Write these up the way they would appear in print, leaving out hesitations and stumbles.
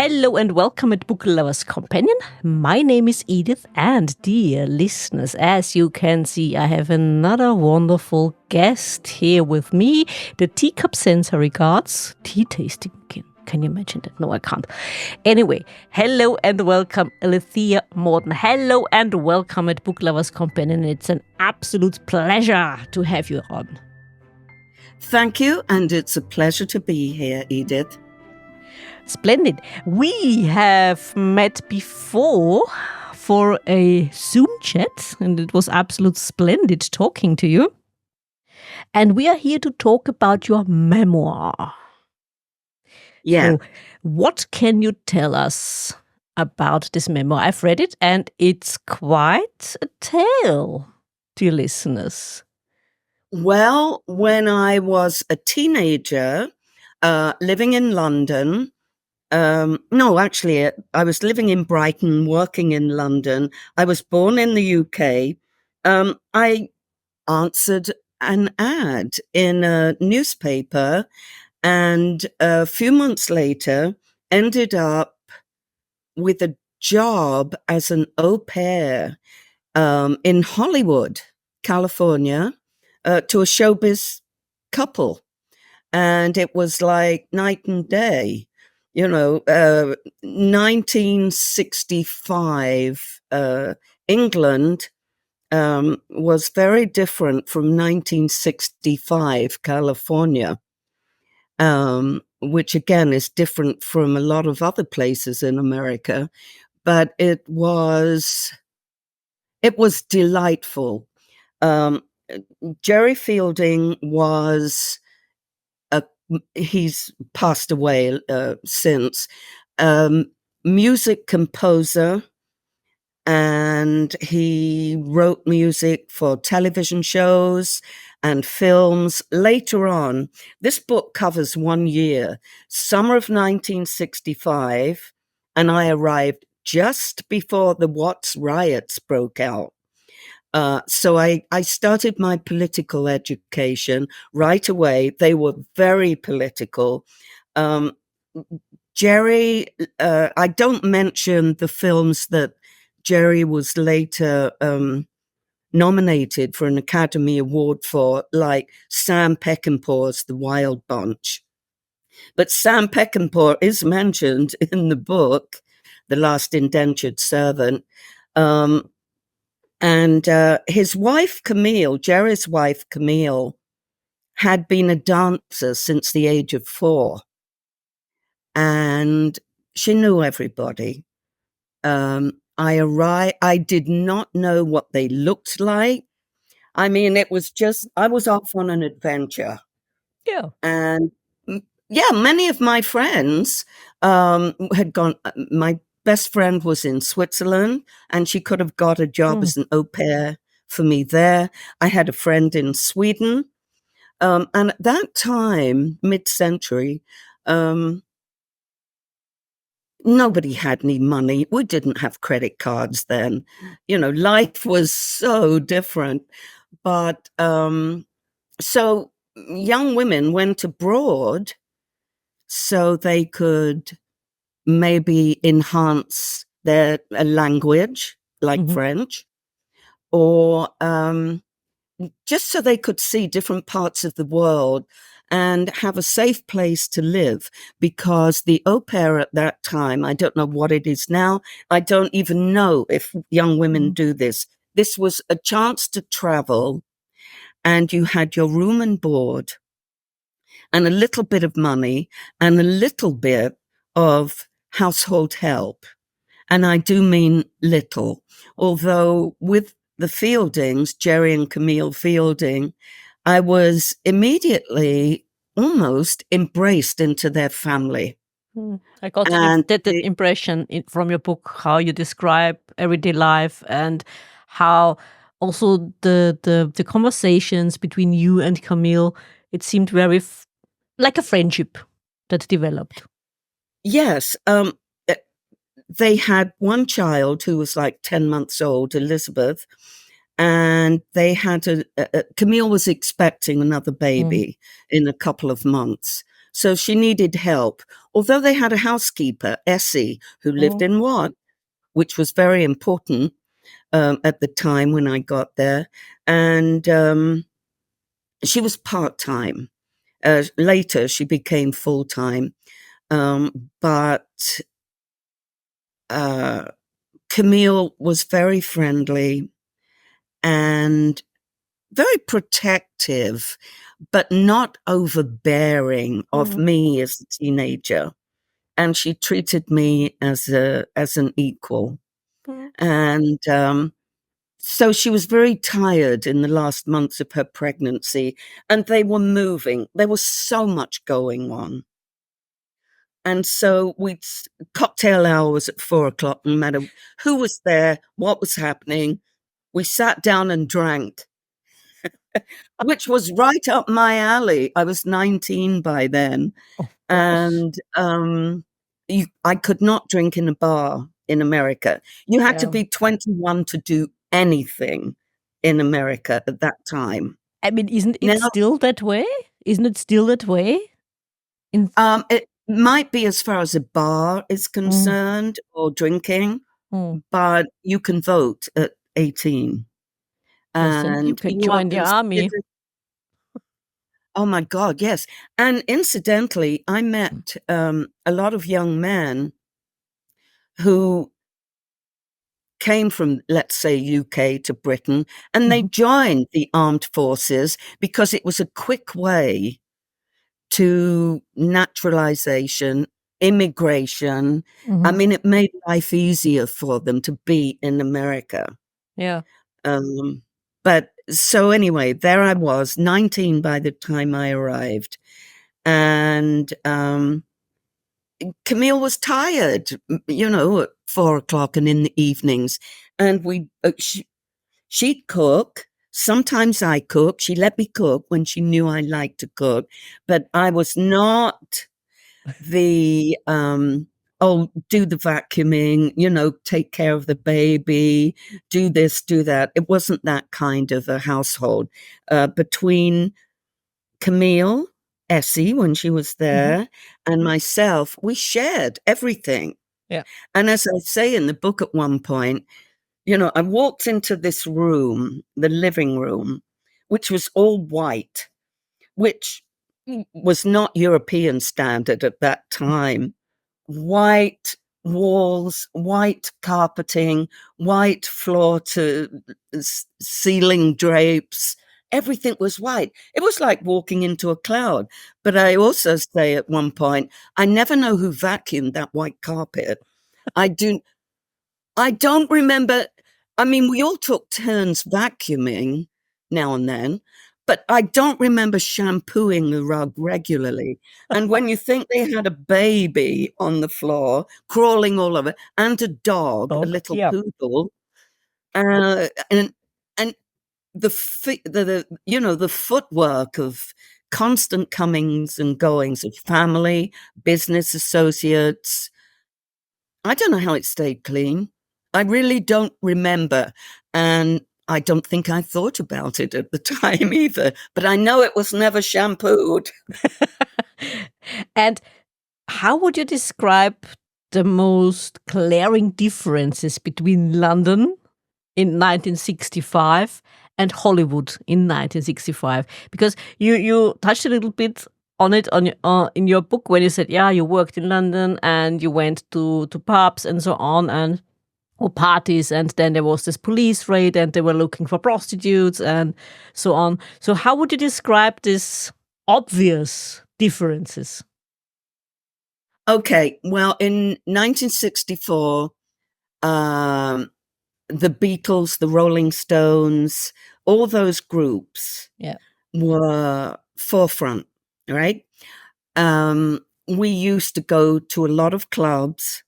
Hello and welcome at Book Lovers Companion. My name is Edith, and dear listeners, as you can see, I have another wonderful guest here with me. The teacup sends her regards. Tea tasting. Can you imagine that? No, I can't. Anyway, hello and welcome, Aletheia Morden. Hello and welcome at Book Lovers Companion. It's an absolute pleasure to have you on. Thank you, and it's a pleasure to be here, Edith. Splendid. We have met before for a Zoom chat, and it was absolute splendid talking to you. And we are here to talk about your memoir. Yeah. So what can you tell us about this memoir? I've read it, and it's quite a tale, dear listeners. Well, when I was a teenager, living in London, I was living in Brighton, working in London. I was born in the UK. I answered an ad in a newspaper, and a few months later ended up with a job as an au pair in Hollywood, California, to a showbiz couple. And it was like night and day. 1965 England was very different from 1965 California, which again is different from a lot of other places in America. But it was delightful. Jerry Fielding was he's passed away since, music composer, and he wrote music for television shows and films. Later on, this book covers 1 year, summer of 1965, and I arrived just before the Watts riots broke out. So I started my political education right away. They were very political. Jerry, I don't mention the films that Jerry was later nominated for an Academy Award for, like Sam Peckinpah's The Wild Bunch. But Sam Peckinpah is mentioned in the book, The Last Indentured Servant. And his wife, Camille, Jerry's wife, Camille, had been a dancer since the age of 4. And she knew everybody. I did not know what they looked like. I mean, it was just, I was off on an adventure. Yeah. And many of my friends had gone, my best friend was in Switzerland, and she could have got a job as an au pair for me there. I had a friend in Sweden. And at that time, mid-century, nobody had any money. We didn't have credit cards then. Life was so different. But so young women went abroad so they could maybe enhance their language, like French, or just so they could see different parts of the world and have a safe place to live. Because the au pair at that time, I don't know what it is now, I don't even know if young women do this. This was a chance to travel, and you had your room and board and a little bit of money and a little bit of household help. And I do mean little, although with the Fieldings, Jerry and Camille Fielding, I was immediately almost embraced into their family. I got that impression from your book, how you describe everyday life and how also the conversations between you and Camille, it seemed very like a friendship that developed. Yes. They had one child who was like 10 months old, Elizabeth, and they had Camille was expecting another baby in a couple of months. So she needed help. Although they had a housekeeper, Essie, who lived in Watt, which was very important at the time when I got there. And she was part-time. Later, she became full-time. But Camille was very friendly and very protective, but not overbearing of me as a teenager. And she treated me as an equal. And so she was very tired in the last months of her pregnancy, and they were moving. There was so much going on. And so cocktail hour was at 4:00, no matter who was there, what was happening. We sat down and drank, which was right up my alley. I was 19 by then. And I could not drink in a bar in America. You had to be 21 to do anything in America at that time. I mean, isn't it still that way? Isn't it still that way? It might be as far as a bar is concerned or drinking, but you can vote at 18. And you can join the army. Oh my God, yes. And incidentally, I met a lot of young men who came from, let's say, UK to Britain, and they joined the armed forces because it was a quick way to naturalization, immigration. I mean, it made life easier for them to be in America. Yeah. But so anyway, there I was, 19 by the time I arrived. And Camille was tired, you know, at 4:00 and in the evenings. And she'd cook. Sometimes I cook. She let me cook when she knew I liked to cook. But I was not the, do the vacuuming, you know, take care of the baby, do this, do that. It wasn't that kind of a household. Between Camille, Essie, when she was there, and myself, we shared everything. Yeah. And as I say in the book at one point, you know, I walked into this room, the living room, which was all white, which was not European standard at that time. White walls, white carpeting, white floor to ceiling drapes. Everything was white. It was like walking into a cloud. But I also say at one point, I never know who vacuumed that white carpet. I don't remember. I mean, we all took turns vacuuming now and then, but I don't remember shampooing the rug regularly. And when you think they had a baby on the floor crawling all over, and a dog, a little poodle, and the footwork of constant comings and goings of family, business associates. I don't know how it stayed clean. I really don't remember. And I don't think I thought about it at the time either. But I know it was never shampooed. And how would you describe the most glaring differences between London in 1965 and Hollywood in 1965? Because you touched a little bit on it in your book when you said, yeah, you worked in London and you went to pubs and so on or parties, and then there was this police raid and they were looking for prostitutes and so on. So how would you describe these obvious differences? Okay, well, in 1964, the Beatles, the Rolling Stones, all those groups were forefront, right? We used to go to a lot of clubs,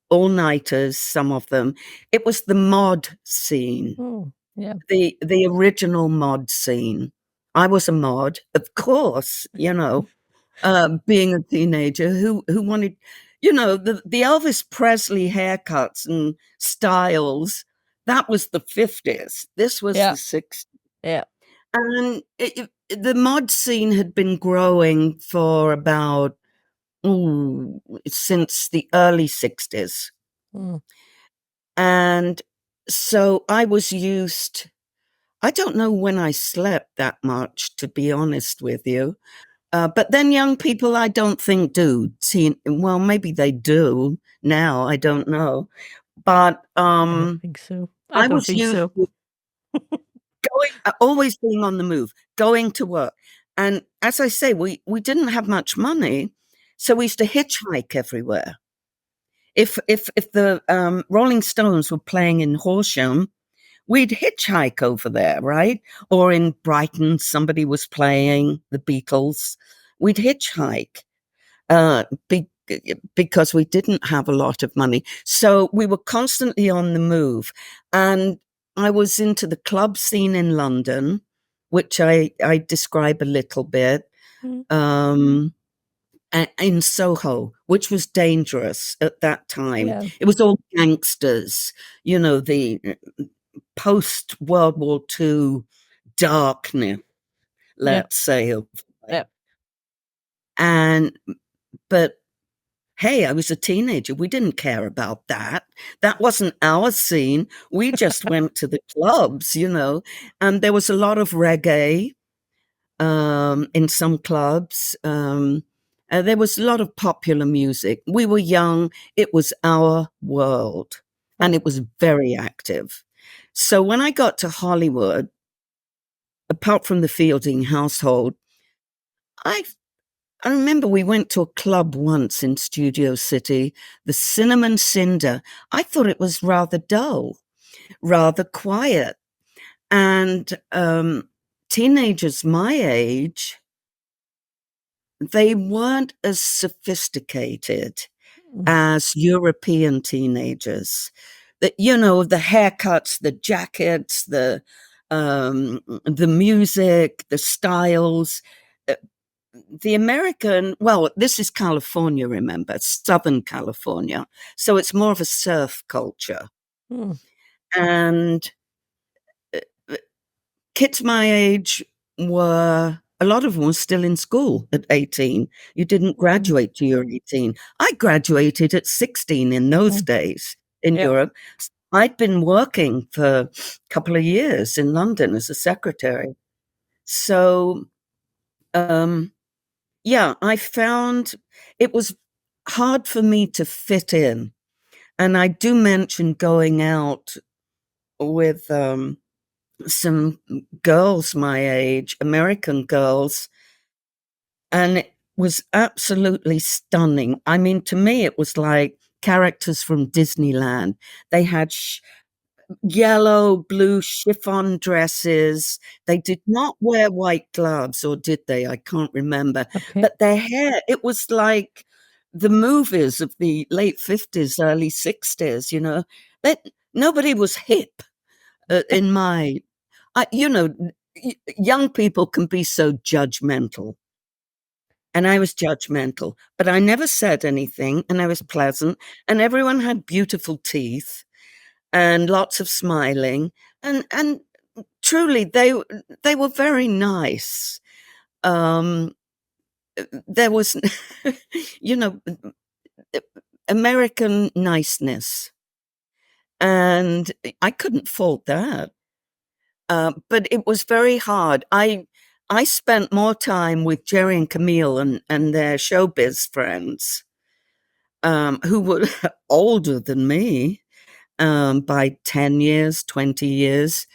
all-nighters, some of them. It was the mod scene, the original mod scene. I was a mod, of course, you know, being a teenager who wanted, you know, the Elvis Presley haircuts and styles. That was the 50s. This was the 60s. Yeah. And the mod scene had been growing for about since the early 60s. Mm. And so I was used, I don't know when I slept that much, to be honest with you. But then young people, I don't think do. Well, maybe they do now. I don't know. But I don't think so. I I don't was think used so. to always being on the move, going to work. And as I say, we didn't have much money, so we used to hitchhike everywhere. If the Rolling Stones were playing in Horsham, we'd hitchhike over there, right? Or in Brighton, somebody was playing the Beatles. We'd hitchhike uh, be, because we didn't have a lot of money. So we were constantly on the move. And I was into the club scene in London, which I describe a little bit, Mm. in Soho, which was dangerous at that time. Yeah. It was all gangsters, the post World War II darkness, Yeah. let's say. Yeah. And, but hey, I was a teenager. We didn't care about that. That wasn't our scene. We just went to the clubs. And there was a lot of reggae in some clubs. There was a lot of popular music. We were young. It was our world, and it was very active. So when I got to Hollywood, apart from the Fielding household, I I remember we went to a club once in Studio City, the Cinnamon Cinder. I thought it was rather dull, rather quiet. And teenagers my age, they weren't as sophisticated Mm. as European teenagers. The haircuts, the jackets, the music, the styles. The American, well, this is California, remember, Southern California. So it's more of a surf culture. Mm. And uh, kids my age a lot of them were still in school at 18. You didn't Mm. graduate till you're 18. I graduated at 16 in those Mm. days in Yeah. Europe. I'd been working for a couple of years in London as a secretary. So, yeah, I found it was hard for me to fit in. And I do mention going out with some girls my age, American girls, and it was absolutely stunning. I mean, to me, it was like characters from Disneyland. They had yellow, blue chiffon dresses. They did not wear white gloves, or did they? I can't remember. Okay. But their hair, it was like the movies of the late 50s, early 60s. That nobody was hip in my, young people can be so judgmental. And I was judgmental, but I never said anything, and I was pleasant, and everyone had beautiful teeth and lots of smiling, and truly they were very nice. Um, there was, you know, American niceness, and I couldn't fault that. But it was very hard. I spent more time with Jerry and Camille and their showbiz friends, who were older than me by 10 years, 20 years.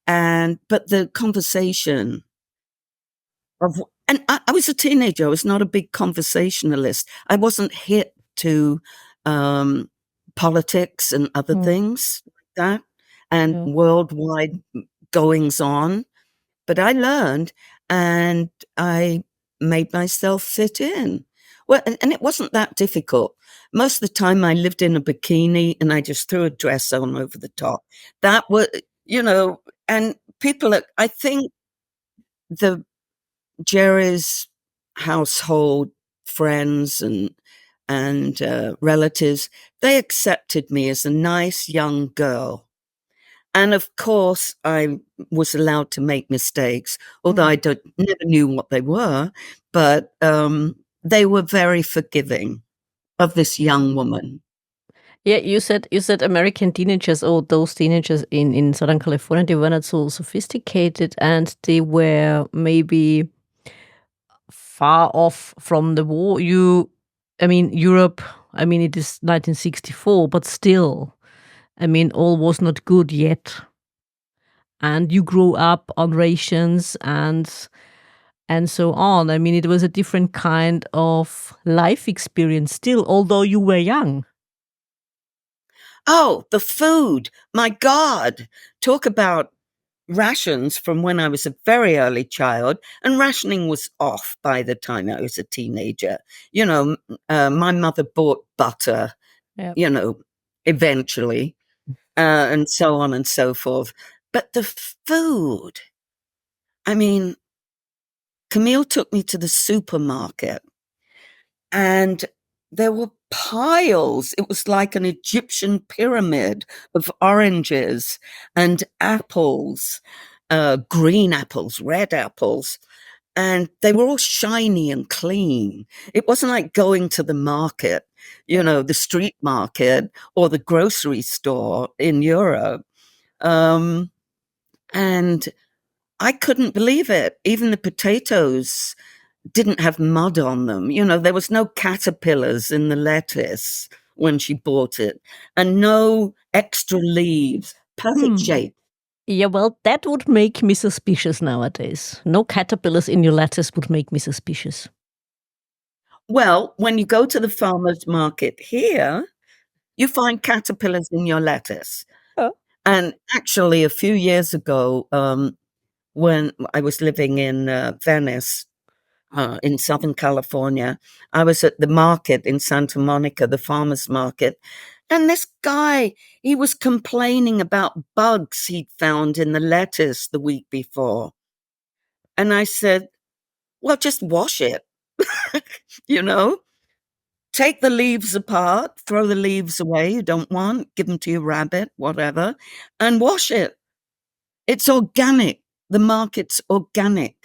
But the conversation and I was a teenager. I was not a big conversationalist. I wasn't hip to um, politics and other Mm. things like that and Yeah. worldwide goings on. But I learned and I made myself fit in. Well, and it wasn't that difficult. Most of the time I lived in a bikini and I just threw a dress on over the top. That was, and I think the Jerry's household friends and relatives, they accepted me as a nice young girl. And of course, I was allowed to make mistakes, although I never knew what they were, but they were very forgiving of this young woman. Yeah, you said American teenagers, or those teenagers in Southern California, they were not so sophisticated, and they were maybe far off from the war. I mean, Europe. I mean, it is 1964, but still, I mean, all was not good yet. And you grew up on rations and so on. I mean, it was a different kind of life experience still, although you were young. Oh, the food. My God. Talk about rations from when I was a very early child, and rationing was off by the time I was a teenager. You know, my mother bought butter, Yeah. you know, eventually, and so on and so forth. But the food, I mean, Camille took me to the supermarket and there were piles. It was like an Egyptian pyramid of oranges and apples, green apples, red apples, and they were all shiny and clean. It wasn't like going to the market, you know, the street market or the grocery store in Europe. And I couldn't believe it. Even the potatoes didn't have mud on them. You know, there was no caterpillars in the lettuce when she bought it, and no extra leaves. Perfect Hmm. shape. Yeah, well, that would make me suspicious nowadays. No caterpillars in your lettuce would make me suspicious. Well, when you go to the farmer's market here, you find caterpillars in your lettuce. Oh. And actually, a few years ago, when I was living in Venice, in Southern California, I was at the market in Santa Monica, the farmer's market, and this guy, he was complaining about bugs he'd found in the lettuce the week before. And I said, well, just wash it, you know? Take the leaves apart, throw the leaves away you don't want, give them to your rabbit, whatever, and wash it. It's organic. The market's organic.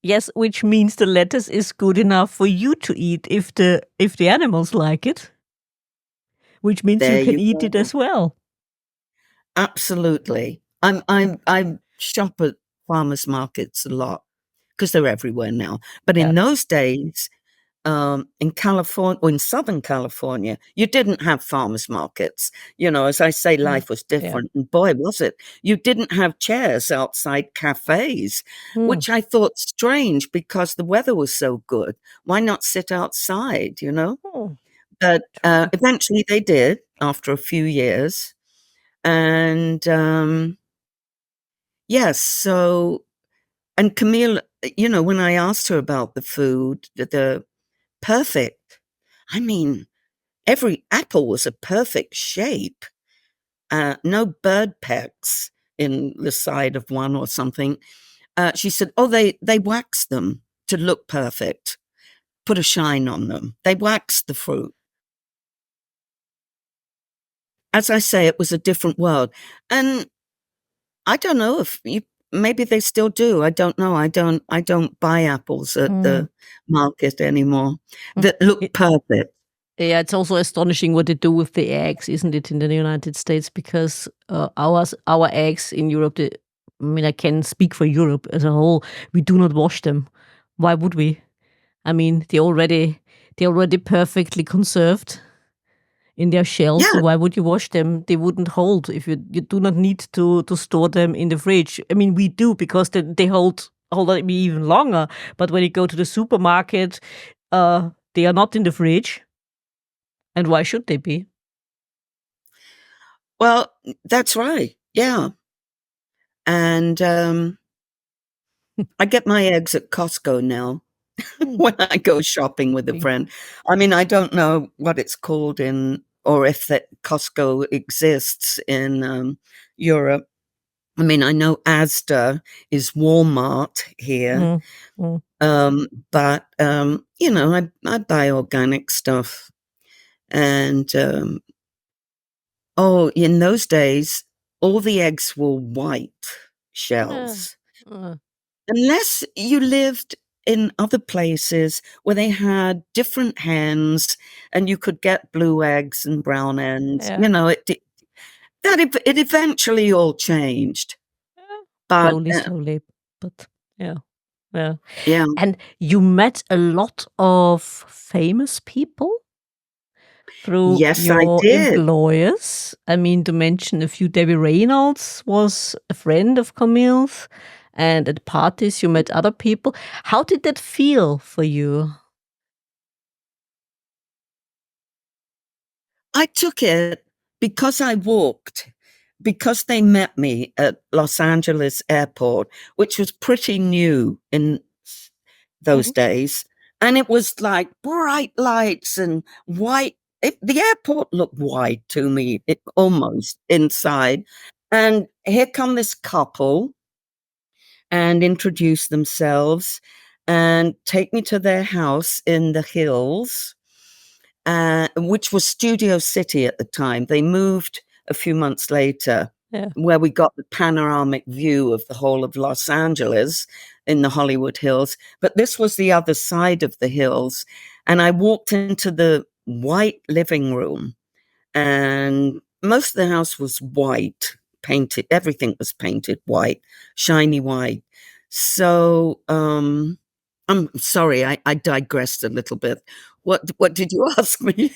Yes, which means the lettuce is good enough for you to eat if the animals like it. Which means you There can you eat it go. as well. Absolutely. I shop at farmers markets a lot because they're everywhere now. But Yeah. in those days, in California, or in Southern California, you didn't have farmers markets. You know, as I say, Mm. life was Yeah. different, and boy, was it. You didn't have chairs outside cafes, Mm. which I thought strange because the weather was so good. Why not sit outside, you know? Oh, But true. eventually they did after a few years. And yes, so, and Camille, you know, when I asked her about the food, the perfect, I mean, every apple was a perfect shape. No bird pecks in the side of one or something. She said, "Oh, they wax them to look perfect, put a shine on them. They wax the fruit." As I say, it was a different world, and I don't know if you, maybe they still do. I don't know. I don't buy apples at Mm. the market anymore Mm. that look perfect. Yeah, it's also astonishing what they do with the eggs, isn't it, in the United States? Because our eggs in Europe, I mean, I can speak for Europe as a whole. We do not wash them. Why would we? I mean, they're already perfectly conserved in their shells. So Yeah, why would you wash them? They wouldn't hold if you do not need to store them in the fridge. I mean, we do because they hold maybe even longer. But when you go to the supermarket, they are not in the fridge. And why should they be? well, that's right. Yeah, and I get my eggs at Costco now Hmm. when I go shopping with a Okay. friend. I mean, I don't know what it's called in, or if that Costco exists in Europe. I mean, I know Asda is Walmart here, Mm, mm. but you know, I buy organic stuff, and oh, in those days, all the eggs were white Yeah. shells. Uh, Unless you lived in other places where they had different hens and you could get blue eggs and brown eggs, yeah. it eventually all changed. Yeah. But Slowly, but yeah. Yeah. yeah, And you met a lot of famous people through yes, I your did. employers. I mean, to mention a few, Debbie Reynolds was a friend of Camille's, and at parties you met other people. How did that feel for you? I took it because I walked, because they met me at Los Angeles airport, which was pretty new in those Mhm. days. And it was like bright lights and white. The airport looked white to me, almost inside. And here come this couple and introduce themselves and take me to their house in the hills, which was Studio City at the time. They moved a few months later, Yeah. where we got the panoramic view of the whole of Los Angeles in the Hollywood Hills. But this was the other side of the hills. And I walked into the white living room, and most of the house was white, painted. Everything was painted white, shiny white. So I'm sorry, I digressed a little bit. What did you ask me?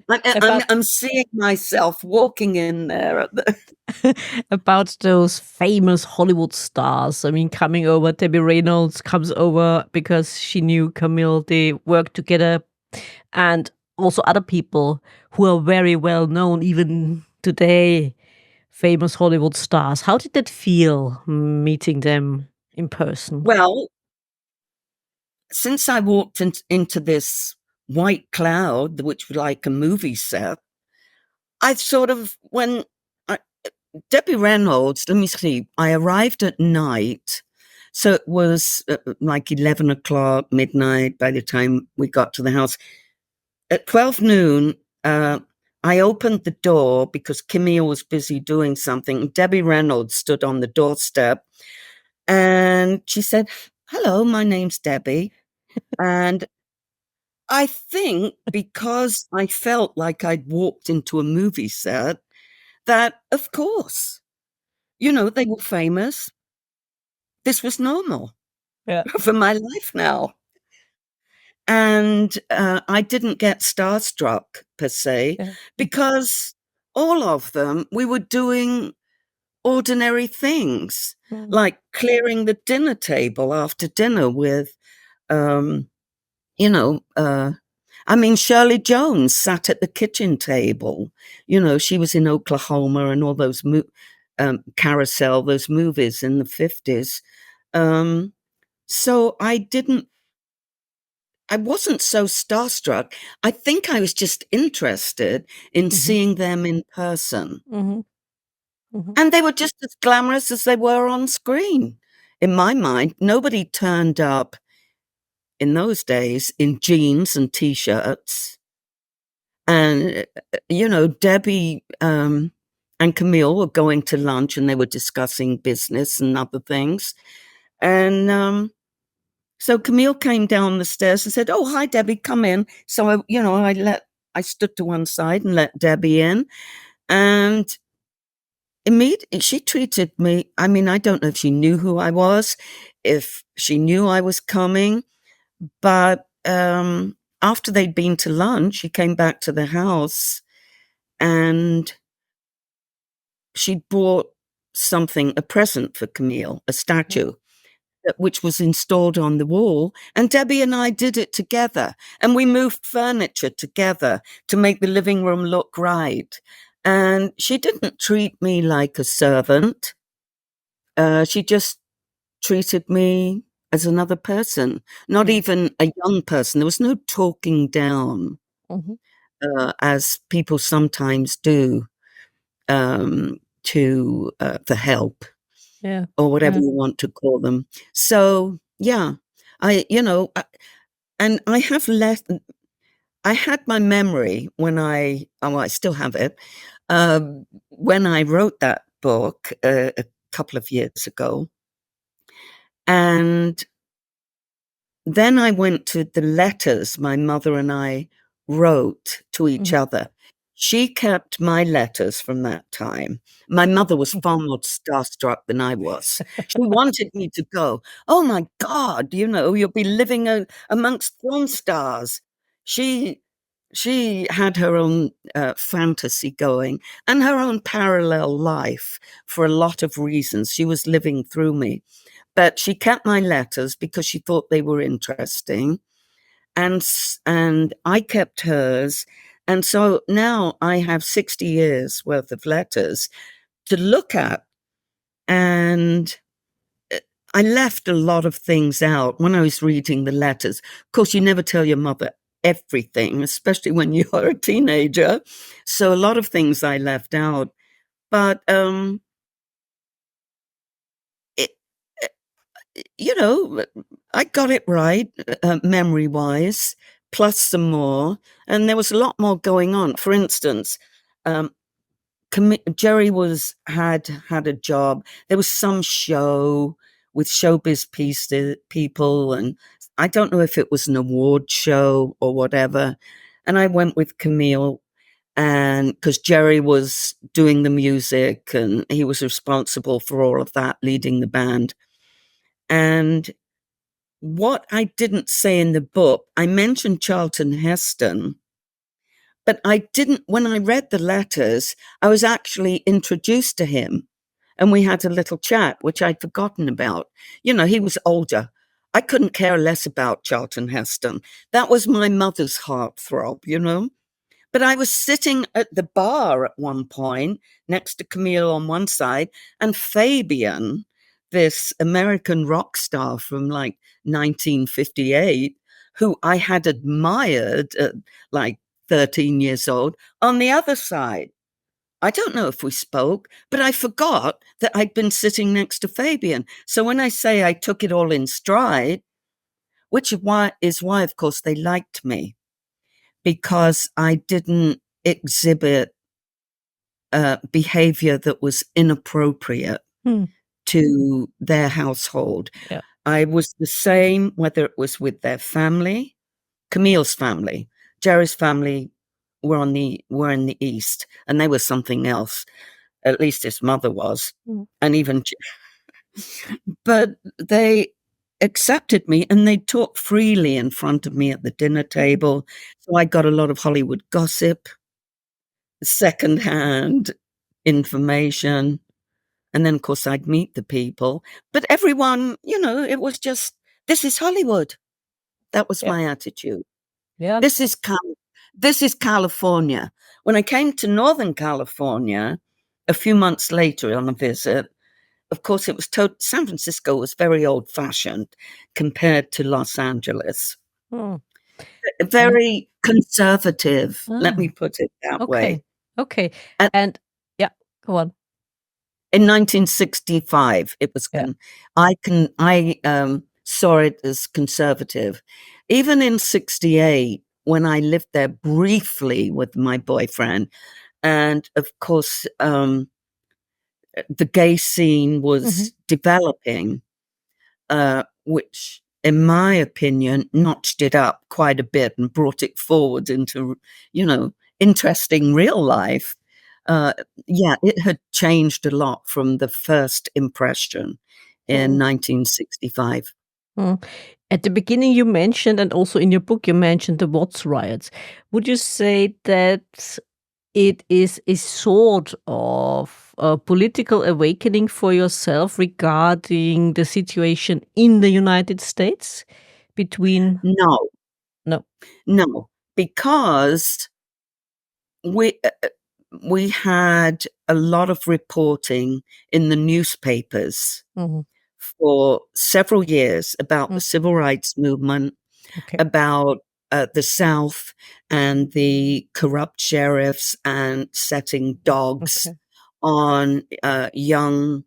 About I'm seeing myself walking in there at the about those famous Hollywood stars. I mean, coming over, Debbie Reynolds comes over because she knew Camille. They worked together, and also other people who are very well known even today, famous Hollywood stars. How did that feel meeting them in person? well, since I walked into this white cloud, which was like a movie set, I sort of when I, Debbie Reynolds, let me see, I arrived at night. So it was like 11 o'clock, midnight by the time we got to the house. At 12 noon, I opened the door because Camille was busy doing something. Debbie Reynolds stood on the doorstep and she said, "Hello, my name's Debbie." And I think because I felt like I'd walked into a movie set, that of course, they were famous. This was normal Yeah. for my life now. And I didn't get starstruck per se Yeah. because all of them, we were doing ordinary things Mm. like clearing the dinner table after dinner with, um, you know, uh, I mean, Shirley Jones sat at the kitchen table. She was in Oklahoma and all those Carousel, those movies in the 50s. Um, so I wasn't so starstruck. I think I was just interested in Mhm. seeing them in person. Mhm. Mhm. And they were just as glamorous as they were on screen. In my mind, nobody turned up in those days in jeans and T-shirts. And, Debbie and Camille were going to lunch and they were discussing business and other things. And so Camille came down the stairs and said, "Oh, hi, Debbie, come in." So, I stood to one side and let Debbie in. And immediately she treated me, I mean, I don't know if she knew who I was, if she knew I was coming, but after they'd been to lunch, she came back to the house and she brought a present for Camille, a Mhm. statue, which was installed on the wall. And Debbie and I did it together. And we moved furniture together to make the living room look right. And she didn't treat me like a servant. She just treated me as another person, not Mm. even a young person. There was no talking down, Mhm. as people sometimes do, to the help Yeah. or whatever Yeah. you want to call them. So, yeah, I, you know, I, and I have left. I had my memory when I still have it. When I wrote that book a couple of years ago, and then I went to the letters my mother and I wrote to each other. She kept my letters from that time. My mother was far more starstruck than I was. She wanted me to go. Oh my God, you'll be living amongst film stars. She had her own fantasy going and her own parallel life for a lot of reasons. She was living through me. But she kept my letters because she thought they were interesting, and I kept hers. And so now I have 60 years worth of letters to look at. And I left a lot of things out when I was reading the letters. Of course, you never tell your mother everything, especially when you're a teenager. So a lot of things I left out. But it, I got it right, memory-wise, plus some more, and there was a lot more going on. For instance, Jerry had a job. There was some show with showbiz people, and I don't know if it was an award show or whatever. And I went with Camille, and because Jerry was doing the music and he was responsible for all of that, leading the band. And what I didn't say in the book, I mentioned Charlton Heston, but I didn't, when I read the letters, I was actually introduced to him and we had a little chat, which I'd forgotten about. He was older. I couldn't care less about Charlton Heston. That was my mother's heartthrob. But I was sitting at the bar at one point next to Camille on one side and Fabian, this American rock star from like 1958, who I had admired at like 13 years old, on the other side. I don't know if we spoke, but I forgot that I'd been sitting next to Fabian. So when I say I took it all in stride, which is why, of course, they liked me, because I didn't exhibit behavior that was inappropriate to their household. Yeah. I was the same, whether it was with their family, Camille's family, Jerry's family were in the East, and they were something else. At least his mother was, and even, but they accepted me and they talked freely in front of me at the dinner table. So I got a lot of Hollywood gossip, secondhand information. And then, of course, I'd meet the people. But everyone, it was just, this is Hollywood. That was my attitude. Yeah. This is California. When I came to Northern California a few months later on a visit, of course, it was San Francisco was very old-fashioned compared to Los Angeles. Very conservative, let me put it that way. Okay. And yeah, go on. In 1965, it was. I saw it as conservative. Even in 68, when I lived there briefly with my boyfriend, and of course, the gay scene was developing, which, in my opinion, notched it up quite a bit and brought it forward into, interesting real life. It had changed a lot from the first impression in 1965. At the beginning you mentioned, and also in your book you mentioned the Watts riots. Would you say that it is a sort of a political awakening for yourself regarding the situation in the United States between? No, because we had a lot of reporting in the newspapers for several years about the civil rights movement, about the South and the corrupt sheriffs and setting dogs on young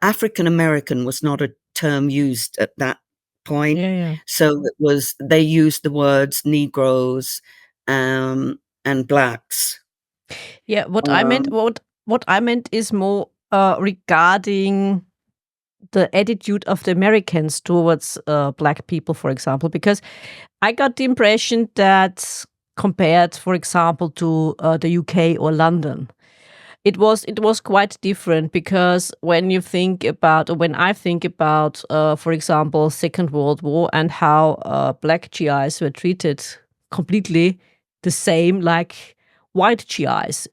African American was not a term used at that point. So they used the words Negroes and blacks. Yeah, what I meant, what what I meant is more regarding the attitude of the Americans towards black people, for example, because I got the impression that compared, for example, to the UK or London, it was quite different, because when you think about, or when I think about, for example, Second World War and how black GIs were treated completely the same like white GIs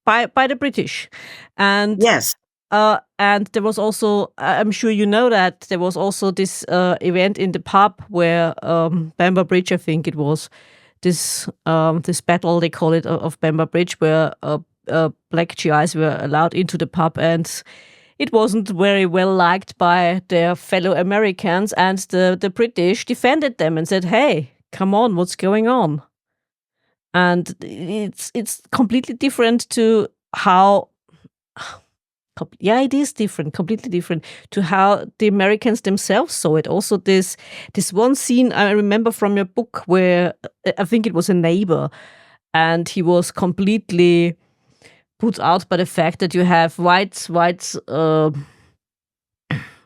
by the British, and Yes. and there was also, I'm sure you know that there was also this event in the pub where Bamber Bridge, I think it was, this battle they call it of Bamber Bridge, where black GIs were allowed into the pub, and it wasn't very well liked by their fellow Americans, and the British defended them and said, "Hey, come on, what's going on?" And it's completely different to how. Yeah, it is different, completely different to how the Americans themselves saw it. Also, this one scene I remember from your book where I think it was a neighbor, and he was completely put out by the fact that you have white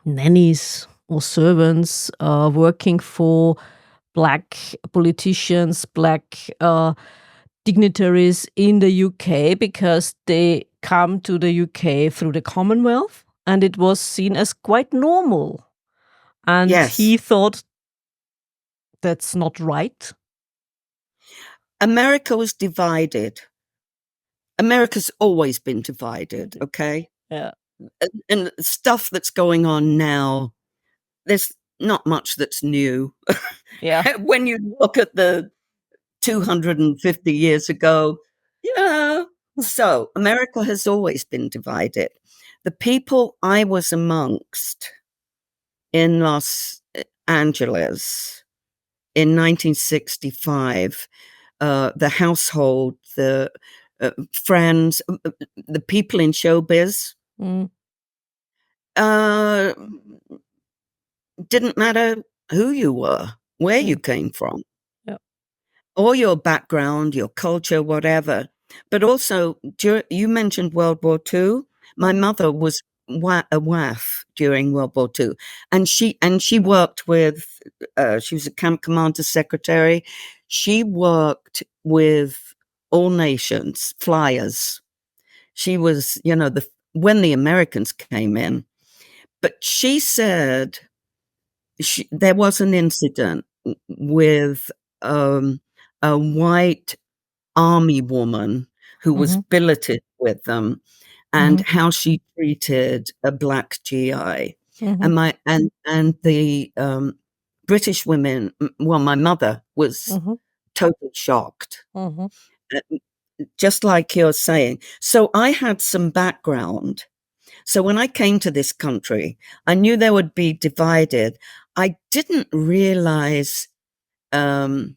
nannies or servants working for black politicians, black dignitaries in the UK, because they come to the UK through the Commonwealth, and it was seen as quite normal. And Yes. he thought that's not right. America was divided. America's always been divided, okay? Yeah. And stuff that's going on now, there's not much that's new. Yeah. When you look at the 250 years ago, yeah. So America has always been divided. The people I was amongst in Los Angeles in 1965, the household, the friends, the people in showbiz, Mm. uh, didn't matter who you were, where you Mm. came from, Yeah. or your background, your culture, whatever. But also, you mentioned World War II. My Mm. mother was a WAF during World War II, and she worked with. She was a camp commander secretary. She worked with all nations flyers. She was, when the Americans came in, but she said there was an incident with a white army woman who was Mhm. billeted with them, and Mhm. how she treated a black GI. Mhm. And the British women, well, my mother was Mhm. totally shocked, Mhm. uh, just like you're saying. So I had some background. So when I came to this country, I knew there would be divided. I didn't realize um,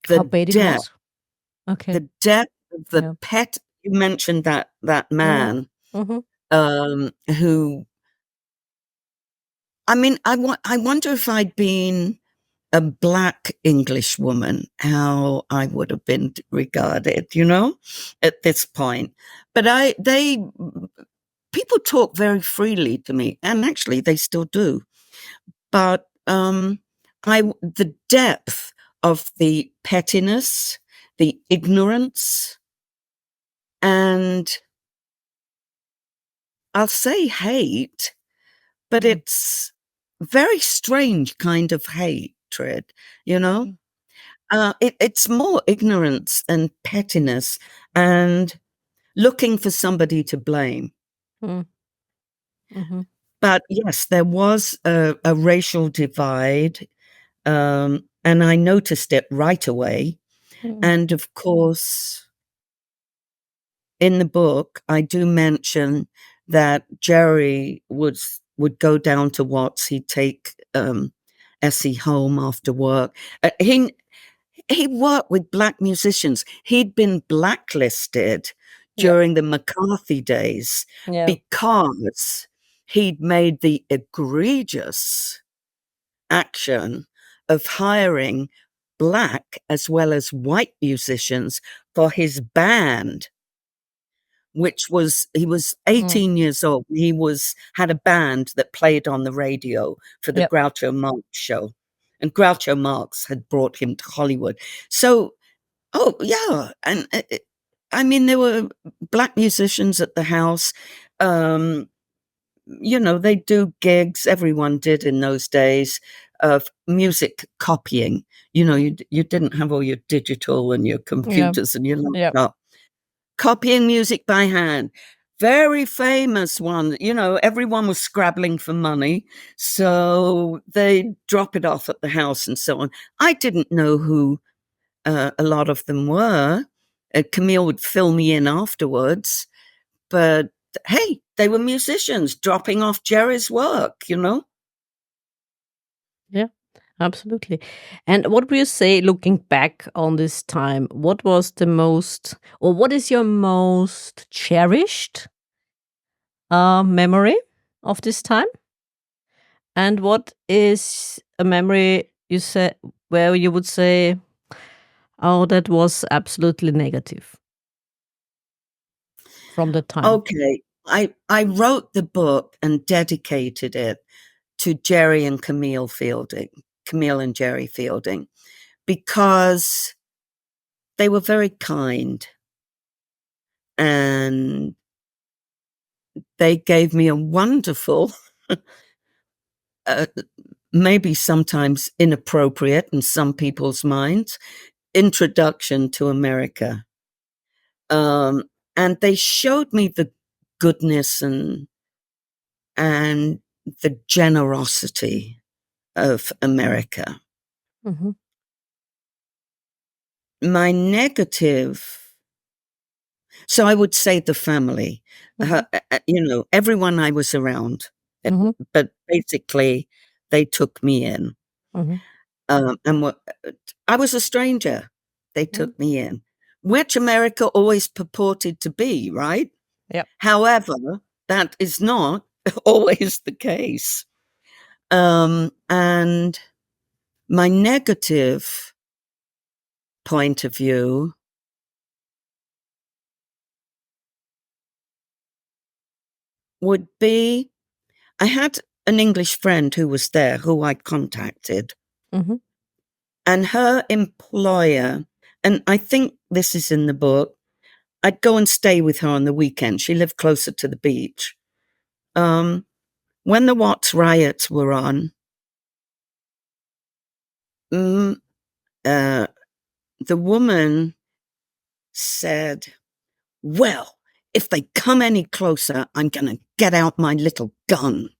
How the bad it depth, was? Okay. the depth of the Yeah. pet. You mentioned that Mm. man Mhm. who. I mean, I wonder if I'd been a black English woman, how I would have been regarded, at this point. But people talk very freely to me, and actually they still do. But the depth of the pettiness, the ignorance, and I'll say hate, but Mm. it's very strange kind of hatred, you know? Mm. It's more ignorance and pettiness and looking for somebody to blame. Mm. Mhm. But yes, there was a racial divide, and I noticed it right away. Mm. And of course, in the book, I do mention that Jerry would go down to Watts. He'd take Essie home after work. He worked with black musicians. He'd been blacklisted Yeah. during the McCarthy days Yeah. because he'd made the egregious action of hiring black as well as white musicians for his band. which was he was 18 years old. He had a band that played on the radio for the Yep. Groucho Marx show, and Groucho Marx had brought him to Hollywood. So, oh yeah, and I mean, there were black musicians at the house. You know, they do gigs. Everyone did in those days of music copying. You know, you didn't have all your digital and your computers and your laptop. Copying music by hand. Very famous one. You know, everyone was scrabbling for money, so they drop it off at the house and so on. I didn't know who a lot of them were. Camille would fill me in afterwards, but hey, they were musicians dropping off Jerry's work, you know? Yeah, absolutely. And what would you say, looking back on this time, what was the most, or what is your most cherished memory of this time? And what is a memory you said where you would say, oh, that was absolutely negative from the time? Okay. I wrote the book and dedicated it to Jerry and Camille Fielding, Camille and Jerry Fielding, because they were very kind and they gave me a wonderful, maybe sometimes inappropriate in some people's minds, introduction to America. And they showed me the goodness and the generosity of America. Mhm. My negative, so I would say the family, Mhm. you know, everyone I was around, Mhm. but basically they took me in. Mhm. And what I was a stranger. They Mhm. took me in, which America always purported to be, right? Yep. However, that is not always the case. And my negative point of view would be I had an English friend who was there who I contacted, Mhm. and her employer, and I think this is in the book, I'd go and stay with her on the weekend. She lived closer to the beach. When the Watts riots were on, mm, uh, the woman said, well, if they come any closer, I'm going to get out my little gun.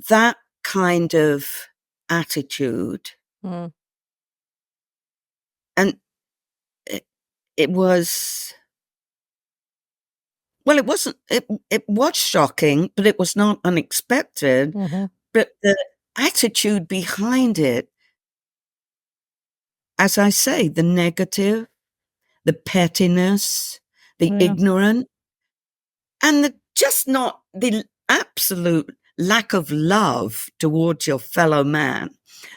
That kind of attitude. Mm. And it was, well, it was shocking, but it was not unexpected. Mhm. But the attitude behind it, as I say, the negative, the pettiness, the Yeah. ignorant, and the absolute lack of love towards your fellow man.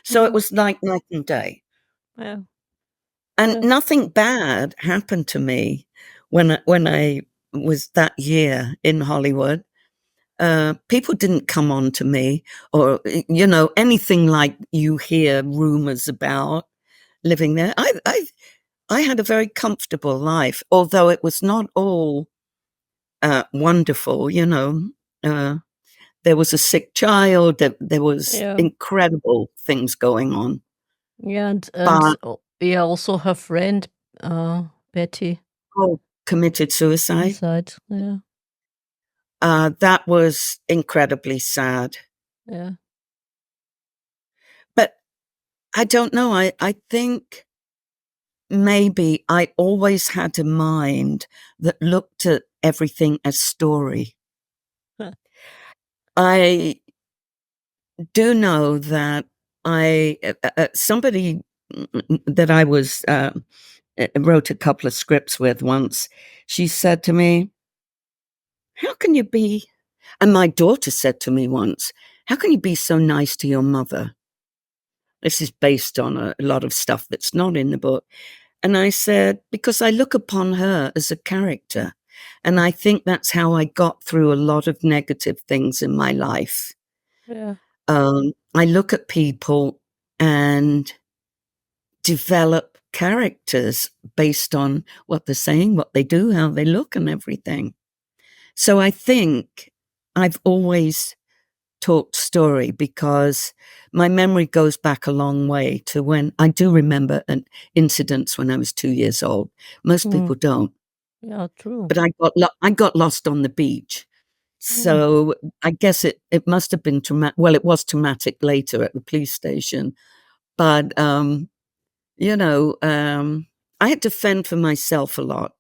So it Mhm. was like night and day. Yeah. And Yeah. nothing bad happened to me when I was that year in Hollywood. People didn't come on to me or, you know, anything like you hear rumors about living there. I had a very comfortable life, although it was not all wonderful, you know. There was a sick child. There was Yeah. incredible things going on. Yeah, and But yeah, also her friend, Betty, oh, committed suicide. inside. Yeah. That was incredibly sad. Yeah. But I don't know. I think maybe I always had a mind that looked at everything as story. Huh. I do know that somebody that I was wrote a couple of scripts with once. She said to me, "How can you be?" And my daughter said to me once, "How can you be so nice to your mother?" This is based on a lot of stuff that's not in the book. And I said, because I look upon her as a character. And I think that's how I got through a lot of negative things in my life. Yeah. I look at people and develop characters based on what they're saying, what they do, how they look, and everything. So I think I've always talked story because my memory goes back a long way to when I do remember an incidents when I was 2 years old. Most people don't. Yeah, true. But I got lost on the beach. So I guess it must have been traumatic. Well, it was traumatic later at the police station. But, you know, I had to fend for myself a lot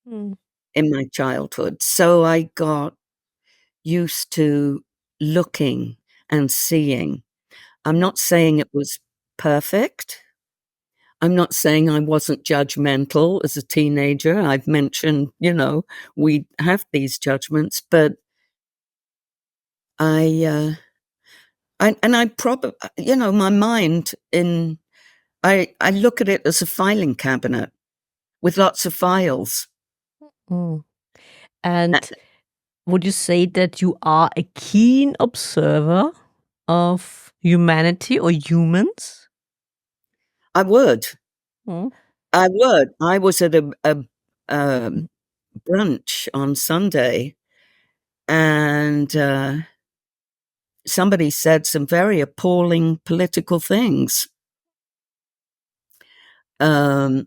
Mm. in my childhood. So I got used to looking and seeing. I'm not saying it was perfect. I'm not saying I wasn't judgmental as a teenager. I've mentioned, you know, we have these judgments, but I, I probably, you know, my mind I look at it as a filing cabinet with lots of files. Mm. Uh, And would you say that you are a keen observer of humanity or humans? I would. Mm. I would. I was at a brunch on Sunday, and somebody said some very appalling political things. And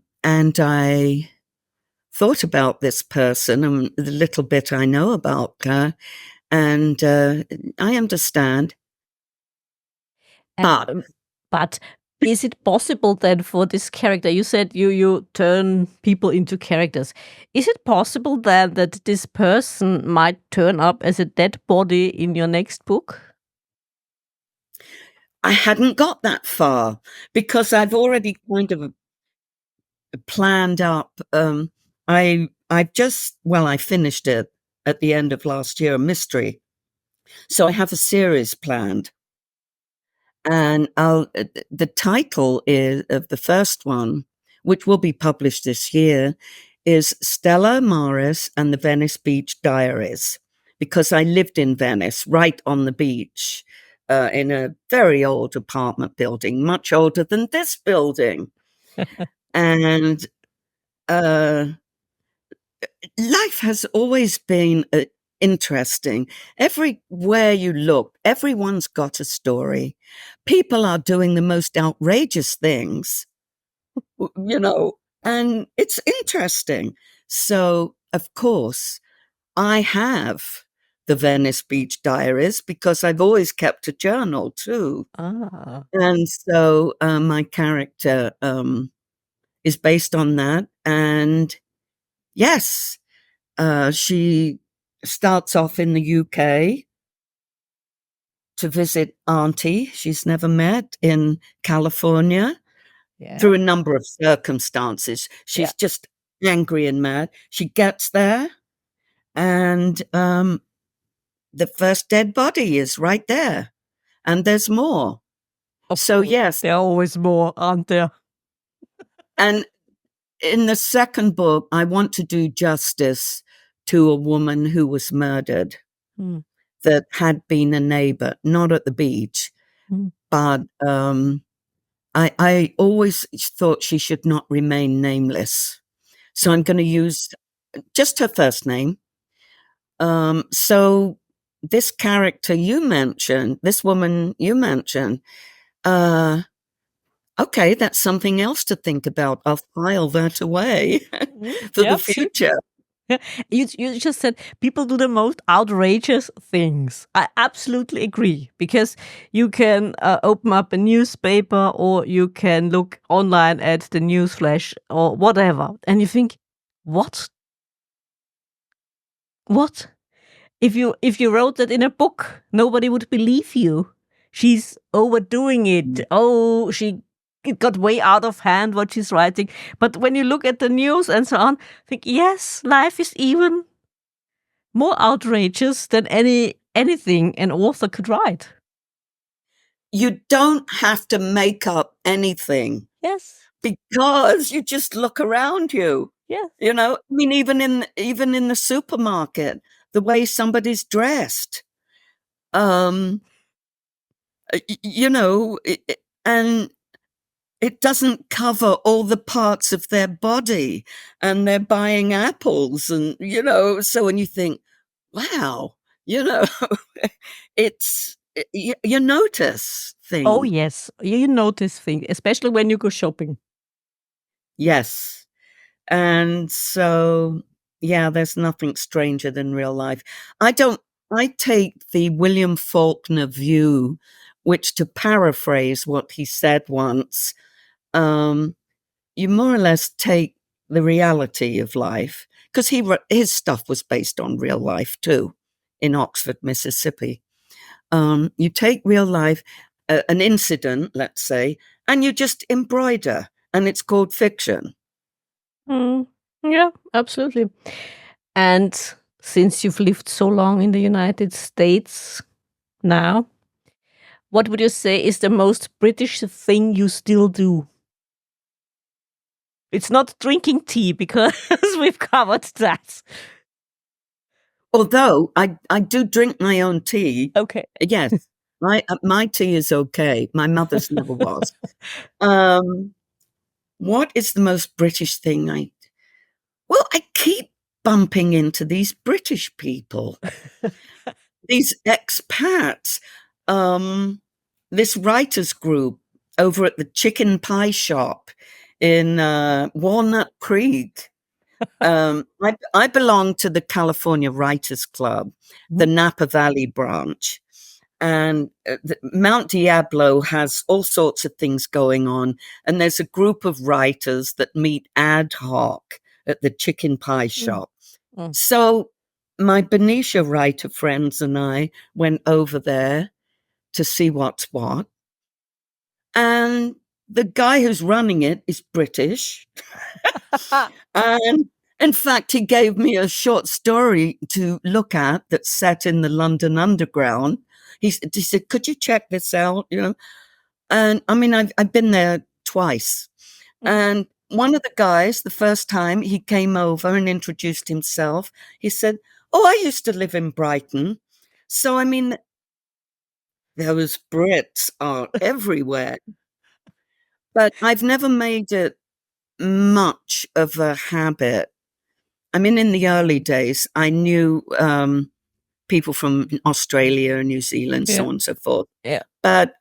I thought about this person and the little bit I know about her, and I understand. And, But but is it possible then for this character? You said you turn people into characters. Is it possible then that this person might turn up as a dead body in your next book? I hadn't got that far because I've already kind of planned up. I finished it at the end of last year, a mystery. So I have a series planned, and the title is of the first one, which will be published this year, is Stella Maris and the Venice Beach Diaries, because I lived in Venice, right on the beach, in a very old apartment building, much older than this building. And life has always been interesting. Everywhere you look, everyone's got a story. People are doing the most outrageous things, you know, and it's interesting. So, of course, I have the Venice Beach Diaries because I've always kept a journal too. Ah. And so my character is based on that. And yes, she starts off in the UK to visit Auntie she's never met in California Yeah. through a number of circumstances. Yeah. She's just angry and mad. She gets there, and the first dead body is right there, and there's more. Of So, course. yes, There are always more, aren't there? and in the second book, I want to do justice to a woman who was murdered. Mm. That had been a neighbor, not at the beach, but I always thought she should not remain nameless. So I'm going to use just her first name. So this character you mentioned, this woman you mentioned, okay, that's something else to think about. I'll file that away for the Yeah, see? future. Yeah. You just said people do the most outrageous things. I absolutely agree because you can open up a newspaper or you can look online at the news flash or whatever, and you think, what? What? If you wrote that in a book, nobody would believe you. She's overdoing it. Oh, it got way out of hand what she's writing. But when you look at the news and so on, think yes, life is even more outrageous than anything an author could write. You don't have to make up anything Yes. because you just look around you. Yeah. You know, I mean, even in the supermarket, the way somebody's dressed, you know, and it doesn't cover all the parts of their body, and they're buying apples, and you know, so when you think, wow, you know, you notice Oh, things. yes. You notice things, especially when you go shopping. Yes. And so, yeah, there's nothing stranger than real life. I take the William Faulkner view, which, to paraphrase what he said once, you more or less take the reality of life, because his stuff was based on real life too, in Oxford, Mississippi. You take real life, an incident, let's say, and you just embroider, and it's called fiction. Mm. Yeah, absolutely. And since you've lived so long in the United States now, what would you say is the most British thing you still do? It's not drinking tea, because we've covered that. Although I do drink my own tea. Okay. Yes, my tea is okay. My mother's never was. Um, what is the most British thing I keep bumping into these British people, these expats. This writers group over at the chicken pie shop in Walnut Creek. I belong to the California Writers Club, the Napa Valley branch. And Mount Diablo has all sorts of things going on. And there's a group of writers that meet ad hoc at the chicken pie shop. Mm. So my Benicia writer friends and I went over there to see what's what. And the guy who's running it is British. And in fact, he gave me a short story to look at that's set in the London Underground. He said, could you check this out? You know, and I mean, I've been there twice. And one of the guys, the first time he came over and introduced himself, he said, oh, I used to live in Brighton. So, I mean, those Brits are everywhere. But I've never made it much of a habit. I mean, in the early days, I knew people from Australia, New Zealand, so on and so forth. Yeah. But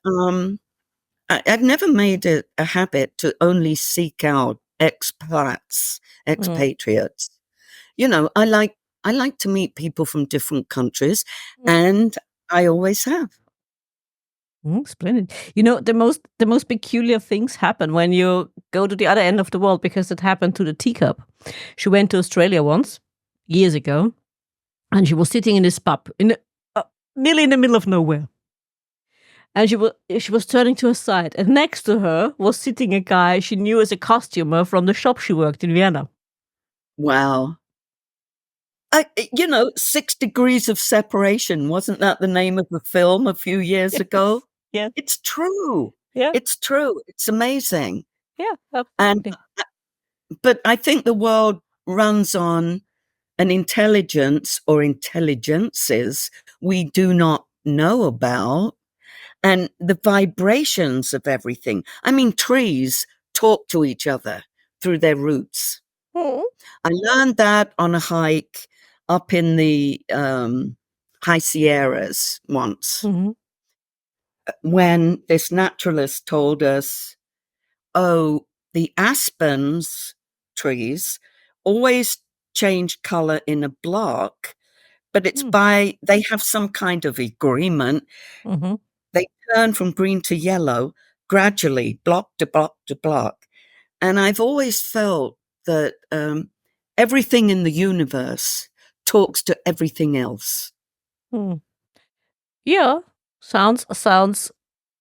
I've never made it a habit to only seek out expatriates. You know, I like to meet people from different countries, and I always have. Splendid. You know, the most peculiar things happen when you go to the other end of the world, because it happened to the teacup. She went to Australia once, years ago, and she was sitting in this pub nearly in the middle of nowhere. And she was turning to her side, and next to her was sitting a guy she knew as a costumer from the shop she worked in Vienna. Wow. 6 Degrees of Separation, wasn't that the name of the film a few years ago? Yeah. It's true. Yeah. It's true. It's amazing. Yeah, And absolutely. but I think the world runs on an intelligence or intelligences we do not know about, and the vibrations of everything. I mean, trees talk to each other through their roots. Mm. I learned that on a hike up in the High Sierras once, when this naturalist told us, oh, the aspens trees always change color in a block, but it's they have some kind of agreement. They turn from green to yellow gradually, block to block to block. And I've always felt that everything in the universe talks to everything else. Yeah, sounds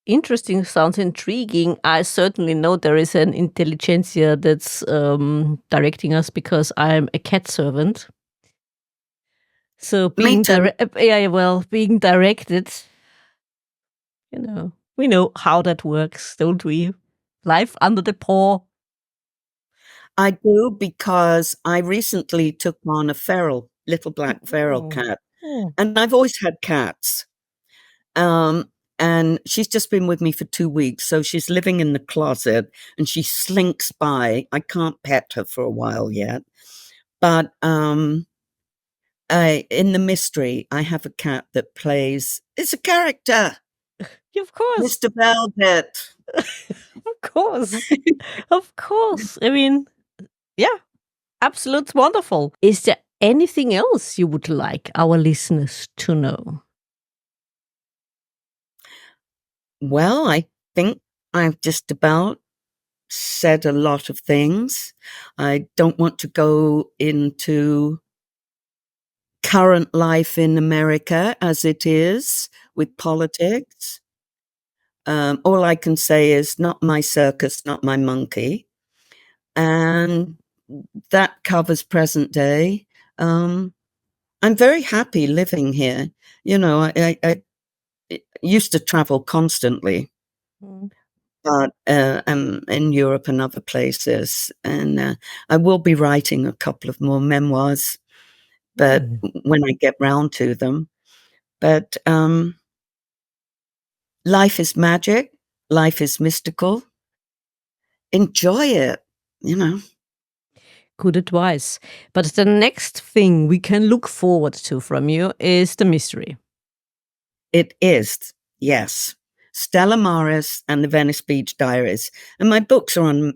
interesting, sounds intriguing. I certainly know there is an intelligentsia that's directing us, because I'm a cat servant. So being being directed, you know, we know how that works, don't we? Life under the paw. I do because I recently took on a little black feral Oh. cat, Oh. and I've always had cats. And she's just been with me for 2 weeks, so she's living in the closet, and she slinks by. I can't pet her for a while yet, but, in the mystery, I have a cat that plays it's a character, Of course. Mr. Velvet. Of course. Of course. I mean, yeah, absolute wonderful. Is there anything else you would like our listeners to know? Well, I think I've just about said a lot of things. I don't want to go into current life in America as it is with politics. All I can say is not my circus, not my monkey. And that covers present day. I'm very happy living here. You know, I used to travel constantly, Mm. but I'm in Europe and other places, and I will be writing a couple of more memoirs, but when I get round to them. But life is magic. Life is mystical. Enjoy it, you know. Good advice. But the next thing we can look forward to from you is the mystery. It is, yes. Stella Maris and the Venice Beach Diaries. And my books are on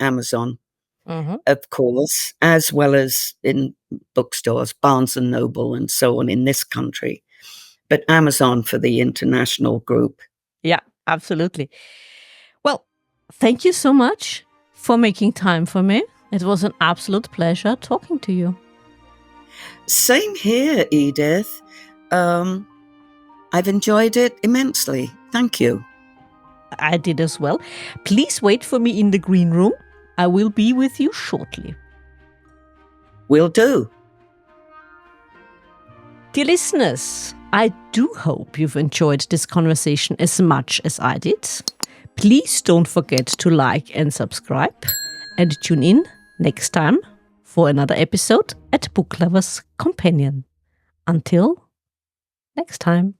Amazon, of course, as well as in bookstores, Barnes and Noble and so on in this country. But Amazon for the international group. Yeah, absolutely. Well, thank you so much for making time for me. It was an absolute pleasure talking to you. Same here, Edith. I've enjoyed it immensely. Thank you. I did as well. Please wait for me in the green room. I will be with you shortly. Will do. Dear listeners, I do hope you've enjoyed this conversation as much as I did. Please don't forget to like and subscribe, and tune in next time for another episode at Book Lovers Companion. Until next time.